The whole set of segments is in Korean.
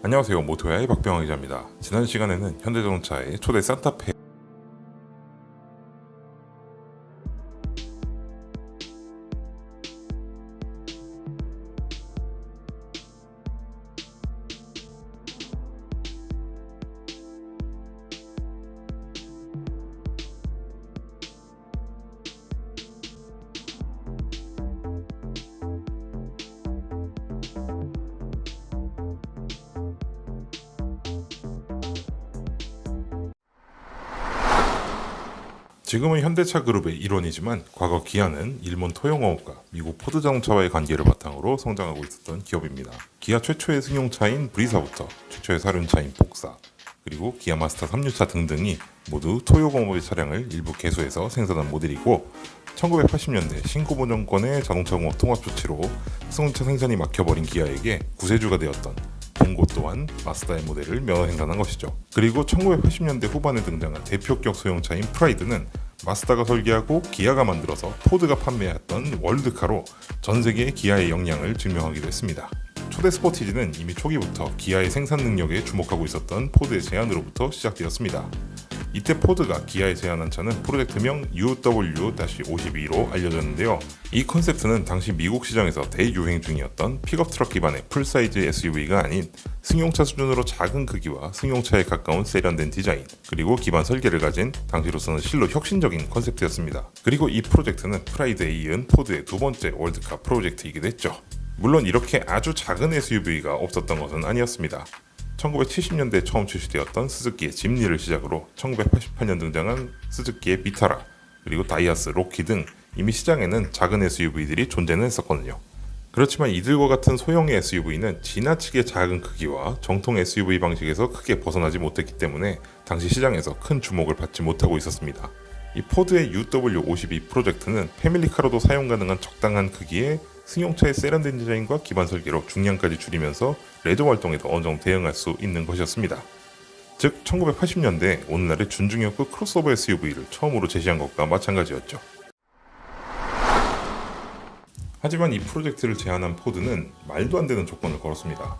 안녕하세요. 모토야의 박병호 기자입니다. 지난 시간에는 현대자동차의 초대 산타페 지금은 현대차 그룹의 일원이지만 과거 기아는 일본 토요공업과 미국 포드 자동차와의 관계를 바탕으로 성장하고 있었던 기업입니다. 기아 최초의 승용차인 브리사부터 최초의 사륜차인 복사, 그리고 기아 마스터 3류차 등등이 모두 토요공업의 차량을 일부 개소해서 생산한 모델이고, 1980년대 신고보 정권의 자동차공업 통합 조치로 승용차 생산이 막혀버린 기아에게 구세주가 되었던 봉고 또한 마스다의 모델을 면허 생산한 것이죠. 그리고 1980년대 후반에 등장한 대표격 소형차인 프라이드는 마스다가 설계하고 기아가 만들어서 포드가 판매했던 월드카로 전 세계의 기아의 역량을 증명하기도 했습니다. 초대 스포티지는 이미 초기부터 기아의 생산 능력에 주목하고 있었던 포드의 제안으로부터 시작되었습니다. 이때 포드가 기아에 제안한 차는 프로젝트명 UW-52로 알려졌는데요. 이 컨셉트는 당시 미국 시장에서 대유행 중이었던 픽업 트럭 기반의 풀사이즈 SUV가 아닌 승용차 수준으로 작은 크기와 승용차에 가까운 세련된 디자인, 그리고 기반 설계를 가진 당시로서는 실로 혁신적인 컨셉트였습니다. 그리고 이 프로젝트는 프라이드에 이은 포드의 두 번째 월드카 프로젝트이기도 했죠. 물론 이렇게 아주 작은 SUV가 없었던 것은 아니었습니다. 1970년대에 처음 출시되었던 스즈키의 짐니를 시작으로 1988년 등장한 스즈키의 비타라, 그리고 다이하스, 로키 등 이미 시장에는 작은 SUV들이 존재는 했었거든요. 그렇지만 이들과 같은 소형의 SUV는 지나치게 작은 크기와 정통 SUV 방식에서 크게 벗어나지 못했기 때문에 당시 시장에서 큰 주목을 받지 못하고 있었습니다. 이 포드의 UW52 프로젝트는 패밀리카로도 사용 가능한 적당한 크기의 승용차의 세련된 디자인과 기반 설계로 중량까지 줄이면서 레저 활동에도 어느 정도 대응할 수 있는 것이었습니다. 즉 1980년대 오늘날의 준중형급 크로스오버 SUV를 처음으로 제시한 것과 마찬가지였죠. 하지만 이 프로젝트를 제안한 포드는 말도 안 되는 조건을 걸었습니다.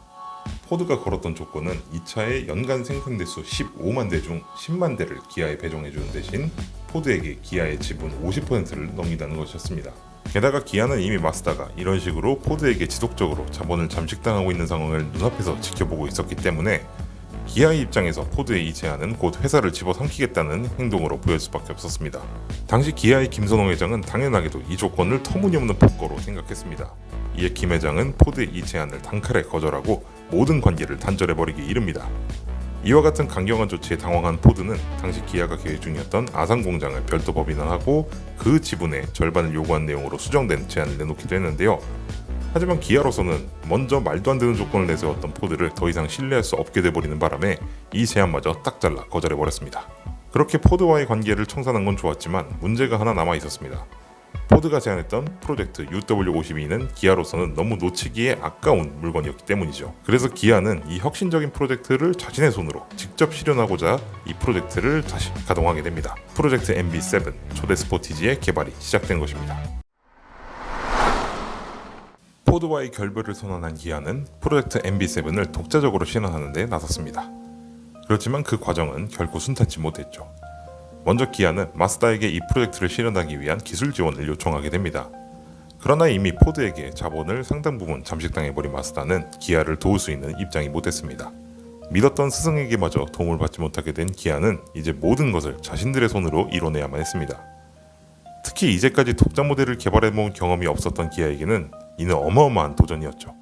포드가 걸었던 조건은 이 차의 연간 생산 대수 15만 대 중 10만 대를 기아에 배정해주는 대신 포드에게 기아의 지분 50%를 넘긴다는 것이었습니다. 게다가 기아는 이미 마스다가 이런 식으로 포드에게 지속적으로 자본을 잠식당하고 있는 상황을 눈앞에서 지켜보고 있었기 때문에 기아의 입장에서 포드의 이 제안은 곧 회사를 집어삼키겠다는 행동으로 보일 수밖에 없었습니다. 당시 기아의 김선홍 회장은 당연하게도 이 조건을 터무니없는 폭거로 생각했습니다. 이에 김 회장은 포드의 이 제안을 단칼에 거절하고 모든 관계를 단절해버리기 이릅니다. 이와 같은 강경한 조치에 당황한 포드는 당시 기아가 계획 중이었던 아산 공장을 별도 법인화하고 그 지분의 절반을 요구한 내용으로 수정된 제안을 내놓기도 했는데요. 하지만 기아로서는 먼저 말도 안 되는 조건을 내세웠던 포드를 더 이상 신뢰할 수 없게 돼버리는 바람에 이 제안마저 딱 잘라 거절해버렸습니다. 그렇게 포드와의 관계를 청산한 건 좋았지만 문제가 하나 남아 있었습니다. 포드가 제안했던 프로젝트 UW52는 기아로서는 너무 놓치기에 아까운 물건이었기 때문이죠. 그래서 기아는 이 혁신적인 프로젝트를 자신의 손으로 직접 실현하고자 이 프로젝트를 다시 가동하게 됩니다. 프로젝트 MB7 초대 스포티지의 개발이 시작된 것입니다. 포드와의 결별을 선언한 기아는 프로젝트 MB7을 독자적으로 실현하는 데 나섰습니다. 그렇지만 그 과정은 결코 순탄치 못했죠. 먼저 기아는 마스다에게 이 프로젝트를 실현하기 위한 기술 지원을 요청하게 됩니다. 그러나 이미 포드에게 자본을 상당 부분 잠식당해버린 마스다는 기아를 도울 수 있는 입장이 못했습니다. 믿었던 스승에게마저 도움을 받지 못하게 된 기아는 이제 모든 것을 자신들의 손으로 이뤄내야만 했습니다. 특히 이제까지 독자 모델을 개발해본 경험이 없었던 기아에게는 이는 어마어마한 도전이었죠.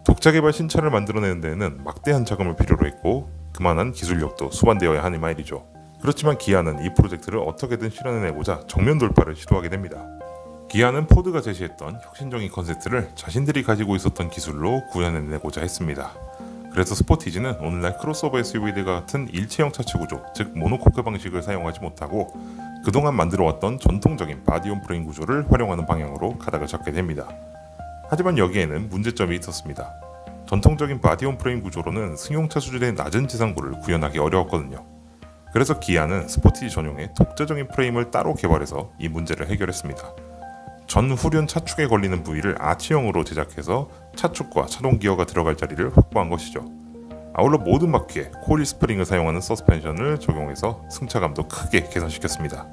독자 개발 신차를 만들어내는 데에는 막대한 자금을 필요로 했고 그만한 기술력도 수반되어야 하니 말이죠. 그렇지만 기아는 이 프로젝트를 어떻게든 실현해내고자 정면 돌파를 시도하게 됩니다. 기아는 포드가 제시했던 혁신적인 컨셉트를 자신들이 가지고 있었던 기술로 구현해내고자 했습니다. 그래서 스포티지는 오늘날 크로스오버 SUV들과 같은 일체형 차체 구조, 즉 모노코크 방식을 사용하지 못하고 그동안 만들어왔던 전통적인 바디온 프레임 구조를 활용하는 방향으로 가닥을 잡게 됩니다. 하지만 여기에는 문제점이 있었습니다. 전통적인 바디온 프레임 구조로는 승용차 수준의 낮은 지상부를 구현하기 어려웠거든요. 그래서 기아는 스포티지 전용의 독자적인 프레임을 따로 개발해서 이 문제를 해결했습니다. 전 후륜 차축에 걸리는 부위를 아치형으로 제작해서 차축과 차동 기어가 들어갈 자리를 확보한 것이죠. 아울러 모든 바퀴에 코일 스프링을 사용하는 서스펜션을 적용해서 승차감도 크게 개선시켰습니다.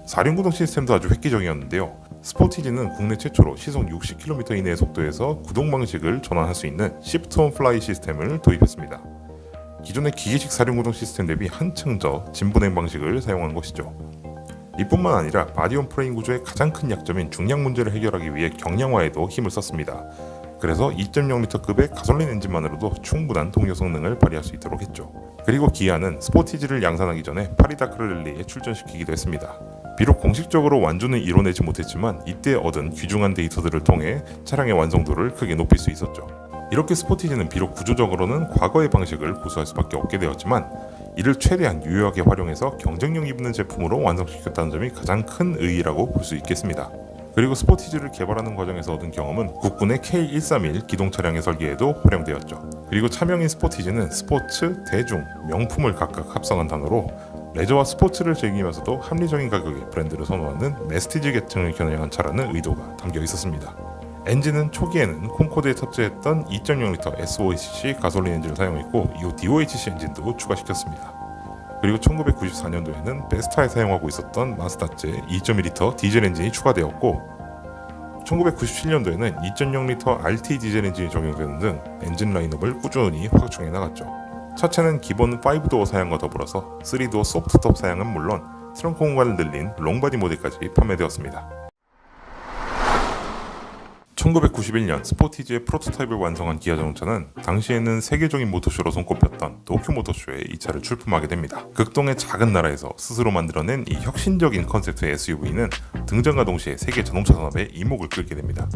4륜구동 시스템도 아주 획기적이었는데요. 스포티지는 국내 최초로 시속 60km 이내의 속도에서 구동 방식을 전환할 수 있는 시프트 온 플라이 시스템을 도입했습니다. 기존의 기계식 4륜구동 시스템 대비 한층 더 진분행 방식을 사용한 것이죠. 이뿐만 아니라 바디온 프레임 구조의 가장 큰 약점인 중량 문제를 해결하기 위해 경량화에도 힘을 썼습니다. 그래서 2.0L급의 가솔린 엔진만으로도 충분한 동력 성능을 발휘할 수 있도록 했죠. 그리고 기아는 스포티지를 양산하기 전에 파리 다크랠리에 출전시키기도 했습니다. 비록 공식적으로 완주는 이뤄내지 못했지만 이때 얻은 귀중한 데이터들을 통해 차량의 완성도를 크게 높일 수 있었죠. 이렇게 스포티지는 비록 구조적으로는 과거의 방식을 고수할 수밖에 없게 되었지만 이를 최대한 유효하게 활용해서 경쟁력 있는 제품으로 완성시켰다는 점이 가장 큰 의의라고 볼 수 있겠습니다. 그리고 스포티지를 개발하는 과정에서 얻은 경험은 국군의 K131 기동 차량의 설계에도 활용되었죠. 그리고 차명인 스포티지는 스포츠, 대중, 명품을 각각 합성한 단어로 레저와 스포츠를 즐기면서도 합리적인 가격의 브랜드를 선호하는 메스티지 계층을 겨냥한 차라는 의도가 담겨 있었습니다. 엔진은 초기에는 콘코드에 탑재했던 2.0L SOHC 가솔린 엔진을 사용했고 이후 DOHC 엔진도 추가시켰습니다. 그리고 1994년도에는 베스타에 사용하고 있었던 마스다제 2.2L 디젤 엔진이 추가되었고 1997년도에는 2.0L RT 디젤 엔진이 적용되는 등 엔진 라인업을 꾸준히 확충해 나갔죠. 차체는 기본 5도어 사양과 더불어서 3도어 소프트톱 사양은 물론 트렁크 공간을 늘린 롱바디 모델까지 판매되었습니다. 1991년 스포티지의 프로토타입을 완성한 기아 자동차는 당시에는 세계적인 모터쇼로 손꼽혔던 도쿄 모터쇼에 이 차를 출품하게 됩니다. 극동의 작은 나라에서 스스로 만들어낸 이 혁신적인 컨셉트의 SUV는 등장과 동시에 세계 자동차 산업의 이목을 끌게 됩니다.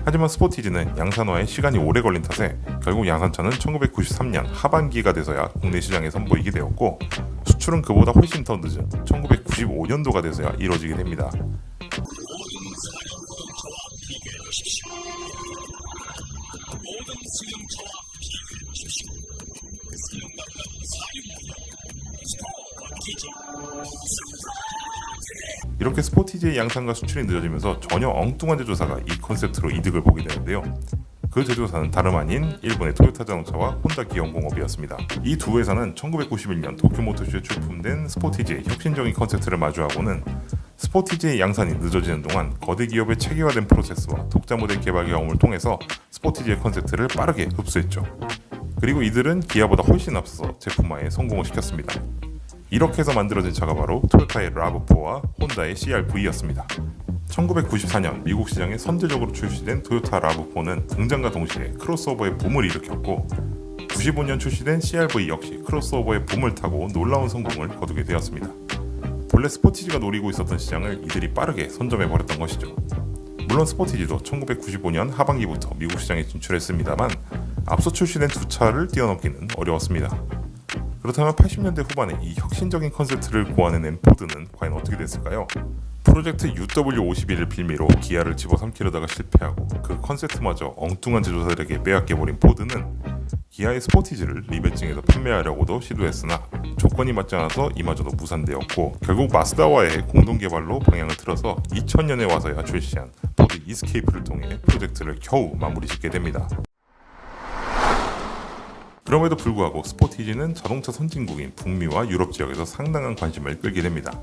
하지만 스포티지는 양산화에 시간이 오래 걸린 탓에 결국 양산차는 1993년 하반기가 돼서야 국내 시장에 선보이게 되었고 수출은 그보다 훨씬 더 늦은 1995년도가 돼서야 이뤄지게 됩니다. 이렇게 스포티지의 양산과 수출이 늦어지면서 전혀 엉뚱한 제조사가 이 컨셉트로 이득을 보게 되는데요. 그 제조사는 다름 아닌 일본의 토요타 자동차와 혼다 기업공업이었습니다. 이 두 회사는 1991년 도쿄 모터쇼에 출품된 스포티지의 혁신적인 컨셉트를 마주하고는 스포티지의 양산이 늦어지는 동안 거대 기업의 체계화된 프로세스와 독자 모델 개발 경험을 통해서 스포티지의 컨셉트를 빠르게 흡수했죠. 그리고 이들은 기아보다 훨씬 앞서서 제품화에 성공을 시켰습니다. 이렇게 해서 만들어진 차가 바로 토요타의 RAV4와 혼다의 CR-V였습니다. 1994년 미국 시장에 선제적으로 출시된 토요타 RAV4는 등장과 동시에 크로스오버의 붐을 일으켰고 95년 출시된 CR-V 역시 크로스오버의 붐을 타고 놀라운 성공을 거두게 되었습니다. 본래 스포티지가 노리고 있었던 시장을 이들이 빠르게 선점해버렸던 것이죠. 물론 스포티지도 1995년 하반기부터 미국 시장에 진출했습니다만 앞서 출시된 두 차를 뛰어넘기는 어려웠습니다. 그렇다면 80년대 후반에 이 혁신적인 컨셉트를 고안해낸 포드는 과연 어떻게 됐을까요? 프로젝트 UW51을 빌미로 기아를 집어삼키려다가 실패하고 그 컨셉트마저 엉뚱한 제조사들에게 빼앗겨버린 포드는 기아의 스포티지를 리베징해서 판매하려고도 시도했으나 조건이 맞지 않아서 이마저도 무산되었고 결국 마스다와의 공동개발로 방향을 틀어서 2000년에 와서야 출시한 포드 이스케이프를 통해 프로젝트를 겨우 마무리 짓게 됩니다. 그럼에도 불구하고 스포티지는 자동차 선진국인 북미와 유럽 지역에서 상당한 관심을 끌게 됩니다.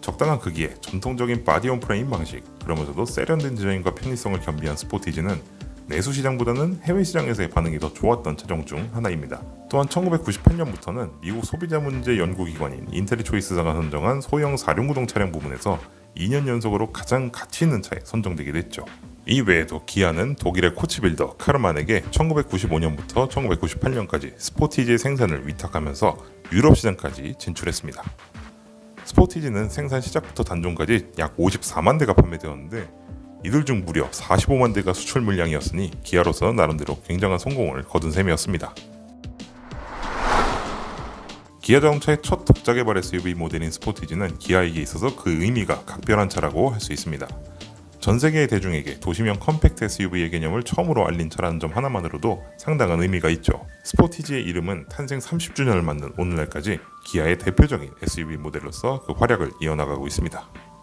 적당한 크기에 전통적인 바디온 프레임 방식, 그러면서도 세련된 디자인과 편의성을 겸비한 스포티지는 내수 시장보다는 해외 시장에서의 반응이 더 좋았던 차종 중 하나입니다. 또한 1998년부터는 미국 소비자 문제 연구기관인 인텔리 초이스사가 선정한 소형 4륜구동 차량 부문에서 2년 연속으로 가장 가치 있는 차에 선정되기도 했죠. 이 외에도 기아는 독일의 코치빌더 카르만에게 1995년부터 1998년까지 스포티지의 생산을 위탁하면서 유럽 시장까지 진출했습니다. 스포티지는 생산 시작부터 단종까지 약 54만 대가 판매되었는데 이들 중 무려 45만 대가 수출 물량이었으니 기아로서 나름대로 굉장한 성공을 거둔 셈이었습니다. 기아 자동차의 첫 독자 개발 SUV 모델인 스포티지는 기아에게 있어서 그 의미가 각별한 차라고 할 수 있습니다. 전 세계의 대중에게 도시명 컴팩트 SUV의 개념을 처음으로 알린 차라는 점 하나만으로도 상당한 의미가 있죠. 스포티지의 이름은 탄생 30주년을 맞는 오늘날까지 기아의 대표적인 SUV 모델로서 그 활약을 이어나가고 있습니다.